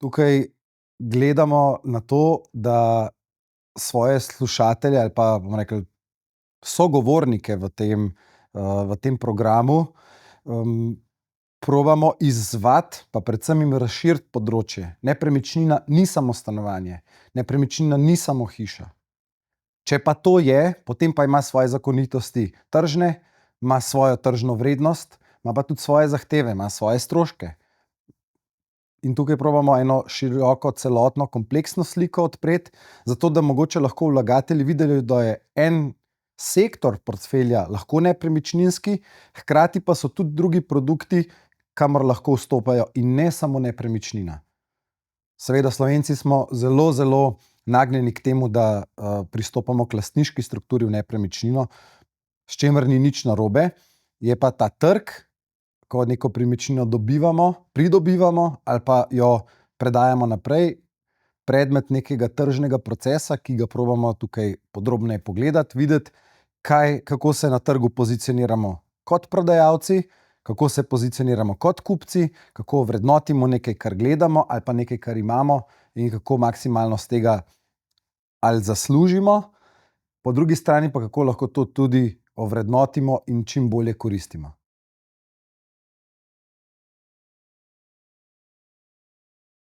tukaj gledamo na to, da svoje slušatelje ali pa, bomo rekli, sogovornike v tem programu, probamo izzvati, pa predvsem jim razširiti področje. Nepremičnina ni samo stanovanje, nepremičnina ni samo hiša. Če pa to je, potem pa ima svoje zakonitosti tržne, ima svojo tržno vrednost, ima pa tudi svoje zahteve, ima svoje stroške. In tukaj probamo eno široko, celotno, kompleksno sliko odpreti, zato da mogoče lahko vlagatelji videli, da je en sektor portfelja lahko nepremičninski, hkrati pa so tudi drugi produkti, kamor lahko vstopajo, in ne samo nepremičnina. Seveda, Slovenci smo zelo, zelo nagnjeni k temu, da pristopamo k lastniški strukturi v nepremičnino, s čimer ni nič narobe. Je pa ta trg, ko neko premičnino pridobivamo ali pa jo predajamo naprej, predmet nekega tržnega procesa, ki ga probamo tukaj podrobneje pogledati, videti, kako se na trgu pozicioniramo kot prodajalci, kako se pozicioniramo kot kupci, kako vrednotimo nekaj, kar gledamo, ali pa nekaj, kar imamo, in kako maksimalno z tega ali zaslužimo, po drugi strani pa kako lahko to tudi ovrednotimo in čim bolje koristimo.